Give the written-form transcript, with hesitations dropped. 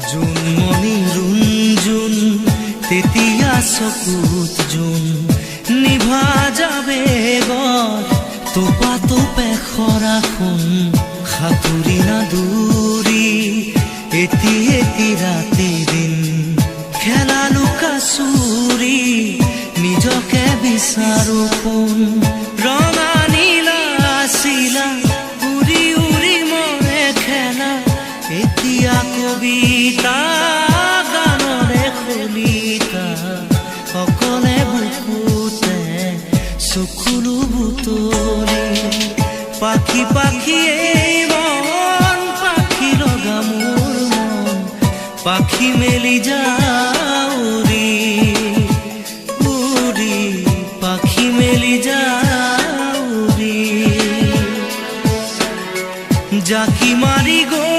জোনমণি ৰুণজোন তেতিয়া চকুত জোন নিভা যাবে গৰ তোপা তোপে খৰাখোন সাঁতুৰি না দূৰি এটি এটি ৰাতি দিন খেলা লুকা চুৰি নিজকে বিচাৰো কোন ৰঙা নীলা চিলা উৰি উৰি মৰে খেলা এতিয়া কবিতা গানৰে খলিতা অকলে বুকুতে চকুলো বুটলি পাখি পাখি এই মন পাখি লগা মোৰ মন পাখি মেলি যাউৰি উৰি পাখি মেলি যাউৰি জাকি মাৰি গৈ